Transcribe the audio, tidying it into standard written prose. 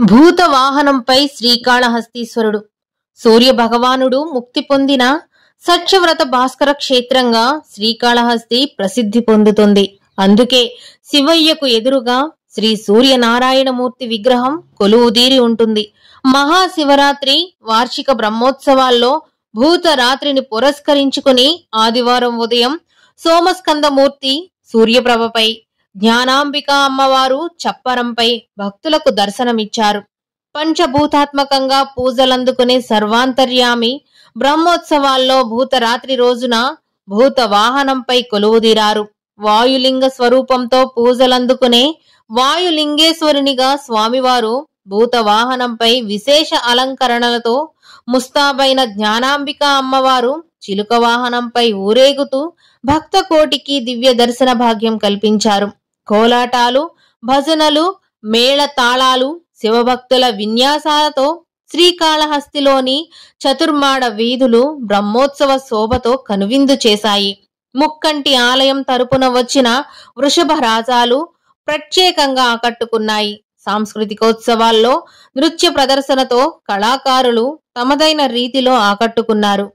భూత వాహనంపై శ్రీకాళహస్తీశ్వరుడు. సూర్య భగవానుడు ముక్తి పొందిన సత్యవ్రత భాస్కర క్షేత్రంగా శ్రీకాళహస్తి ప్రసిద్ధి పొందుతుంది. అందుకే శివయ్యకు ఎదురుగా శ్రీ సూర్యనారాయణమూర్తి విగ్రహం కొలువుదీరి ఉంటుంది. మహాశివరాత్రి వార్షిక బ్రహ్మోత్సవాల్లో భూతరాత్రిని పురస్కరించుకుని ఆదివారం ఉదయం సోమస్కందమూర్తి సూర్యప్రభపై, జ్ఞానాంబిక అమ్మవారు చప్పరంపై భక్తులకు దర్శనమిచ్చారు. పంచభూతాత్మకంగా పూజలందుకునే సర్వాంతర్యామి బ్రహ్మోత్సవాల్లో భూతరాత్రి రోజున భూత వాహనంపై కొలువుదీరారు. వాయులింగ స్వరూపంతో పూజలందుకునే వాయులింగేశ్వరునిగా స్వామివారు భూత వాహనంపై విశేష అలంకరణలతో ముస్తాబైన జ్ఞానాంబిక అమ్మవారు చిలుక వాహనంపై ఊరేగుతూ భక్త కోటికి దివ్య దర్శన భాగ్యం కల్పించారు. కోలాటాలు, భజనలు, మేళ తాళాలు, శివభక్తుల విన్యాసాలతో శ్రీకాళహస్తిలోని చతుర్మాడ వీధులు బ్రహ్మోత్సవ శోభతో కనువిందు చేశాయి. ముక్కంటి ఆలయం తరపున వచ్చిన వృషభ రాజాలు ప్రత్యేకంగా ఆకట్టుకున్నాయి. సాంస్కృతికోత్సవాల్లో నృత్య ప్రదర్శనతో కళాకారులు తమదైన రీతిలో ఆకట్టుకున్నారు.